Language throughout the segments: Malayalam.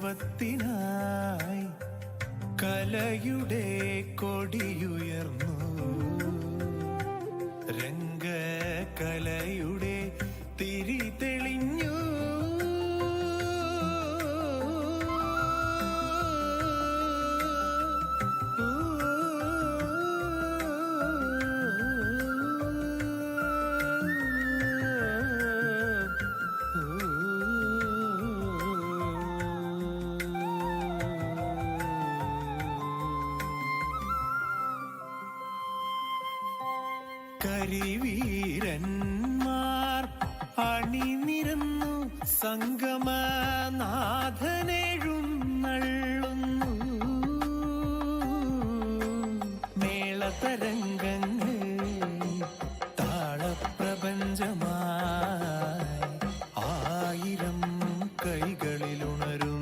ഉത്സവത്തിനായി കലയുടെ കൊടിയുയർന്നു. രംഗകലയുടെ തിരി തെളിഞ്ഞു. കരിവീരന്മാർ അണിനിരന്നു. സംഗമനാഥനെഴുന്നള്ളുന്നു. മേളതരംഗങ്ങൾ താളപ്രപഞ്ചമായി ആയിരം കൈകളിലുണരുന്നു.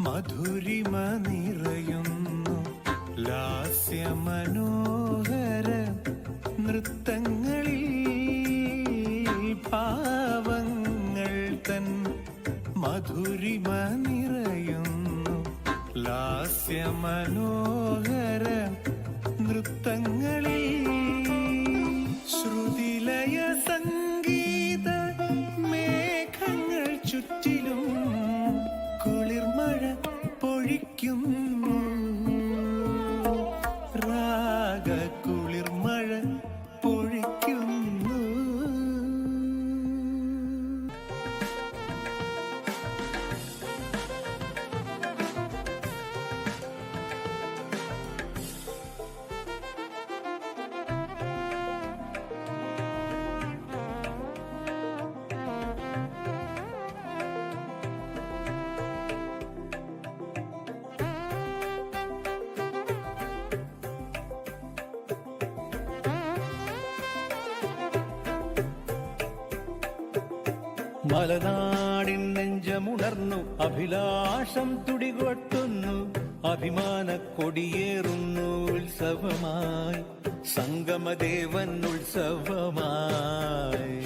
മധുരിമ നിറയുന്നു. ലാസ്യമനോഹര നൃത്തങ്ങളിൽ ഭാവങ്ങൾ തൻ മധുരിമ നിറയുന്നു. ലാസ്യമനോഹര നൃത്തങ്ങളിൽ ശ്രുതിലയ സംഗീത മേഘങ്ങൾ ചുറ്റിലും കുളിർമഴ പൊഴിക്കുന്നു. രാഗ കുളിർമഴ പൊഴിക്കുന്നു. മലനാടിൻ നെഞ്ചമുണർന്നു. അഭിലാഷം തുടികൊട്ടുന്നു. അഭിമാന കൊടിയേറുന്നു. ഉത്സവമായി സംഗമദേവൻ ഉത്സവമായി.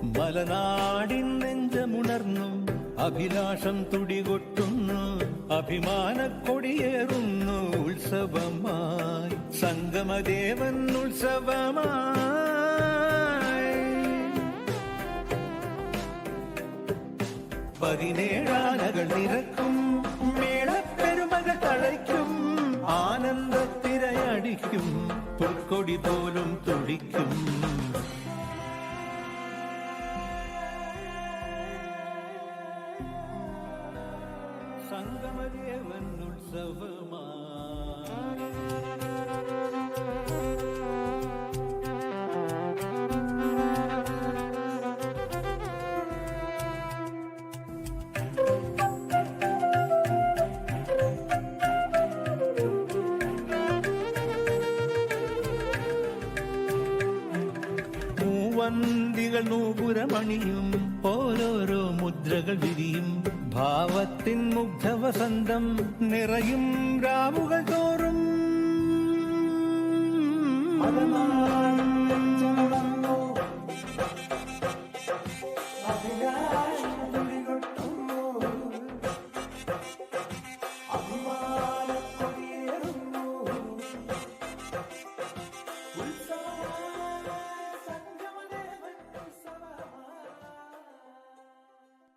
മലനാടിൻ നെഞ്ചമുണർന്നു. അഭിലാഷം തുടികൊട്ടുന്നു. അഭിമാന കൊടിയേറുന്നു. ഉത്സവമായി സംഗമദേവൻ ഉത്സവമായി. 17 നിരക്കും. മേളപ്പെരുമകൾ തളയ്ക്കും. ആനന്ദത്തിരയടിക്കും. പുൽക്കൊടി പോലും തുടിക്കും. സംഗമദേവൻ ഉത്സവമായി. മൂവന്തികൾ നൂപുരമണിയും. ഓരോരോ മുദ്രകൾ വിരിയും. ഭാവത്തിൻ മുഗ്ധവസന്തം നിറയും രാവുകൾ തോറും.